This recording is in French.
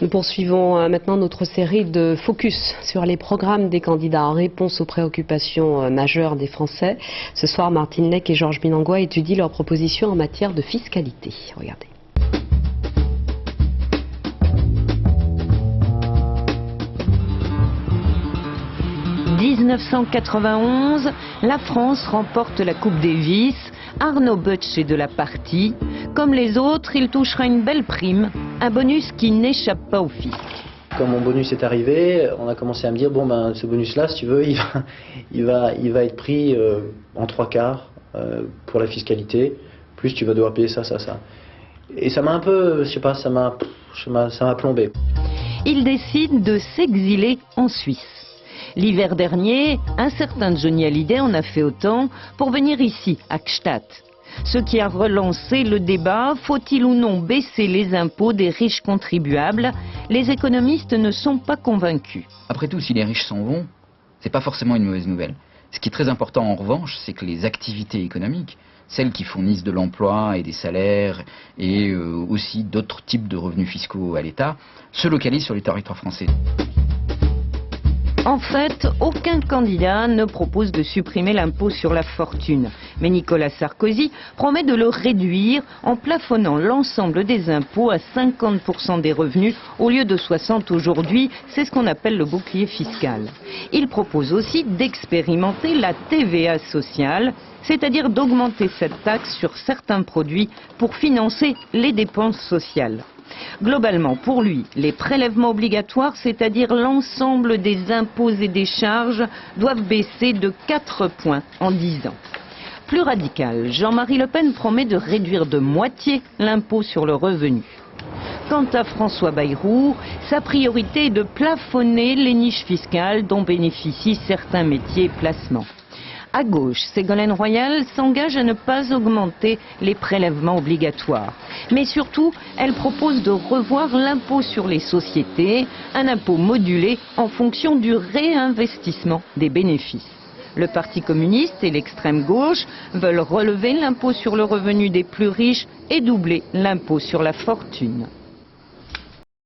Nous poursuivons maintenant notre série de focus sur les programmes des candidats en réponse aux préoccupations majeures des Français. Ce soir, Martine Neck et Georges Binangois étudient leurs propositions en matière de fiscalité. Regardez. « 1991, la France remporte la Coupe Davis. Arnaud Butch est de la partie. Comme les autres, il touchera une belle prime, un bonus qui n'échappe pas au fisc. Quand mon bonus est arrivé, on a commencé à me dire, bon ben ce bonus-là, si tu veux, il va être pris en 3/4 pour la fiscalité, plus tu vas devoir payer ça. Et ça m'a un peu, je sais pas, ça m'a plombé. Il décide de s'exiler en Suisse. L'hiver dernier, un certain Johnny Hallyday en a fait autant pour venir ici, à Gstaad. Ce qui a relancé le débat, faut-il ou non baisser les impôts des riches contribuables? Les économistes ne sont pas convaincus. Après tout, si les riches s'en vont, c'est pas forcément une mauvaise nouvelle. Ce qui est très important en revanche, c'est que les activités économiques, celles qui fournissent de l'emploi et des salaires et aussi d'autres types de revenus fiscaux à l'État, se localisent sur le territoire français. En fait, aucun candidat ne propose de supprimer l'impôt sur la fortune. Mais Nicolas Sarkozy promet de le réduire en plafonnant l'ensemble des impôts à 50% des revenus au lieu de 60% aujourd'hui. C'est ce qu'on appelle le bouclier fiscal. Il propose aussi d'expérimenter la TVA sociale, c'est-à-dire d'augmenter cette taxe sur certains produits pour financer les dépenses sociales. Globalement, pour lui, les prélèvements obligatoires, c'est-à-dire l'ensemble des impôts et des charges, doivent baisser de 4 points en 10 ans. Plus radical, Jean-Marie Le Pen promet de réduire de moitié l'impôt sur le revenu. Quant à François Bayrou, sa priorité est de plafonner les niches fiscales dont bénéficient certains métiers et placements. À gauche, Ségolène Royal s'engage à ne pas augmenter les prélèvements obligatoires. Mais surtout, elle propose de revoir l'impôt sur les sociétés, un impôt modulé en fonction du réinvestissement des bénéfices. Le Parti communiste et l'extrême gauche veulent relever l'impôt sur le revenu des plus riches et doubler l'impôt sur la fortune.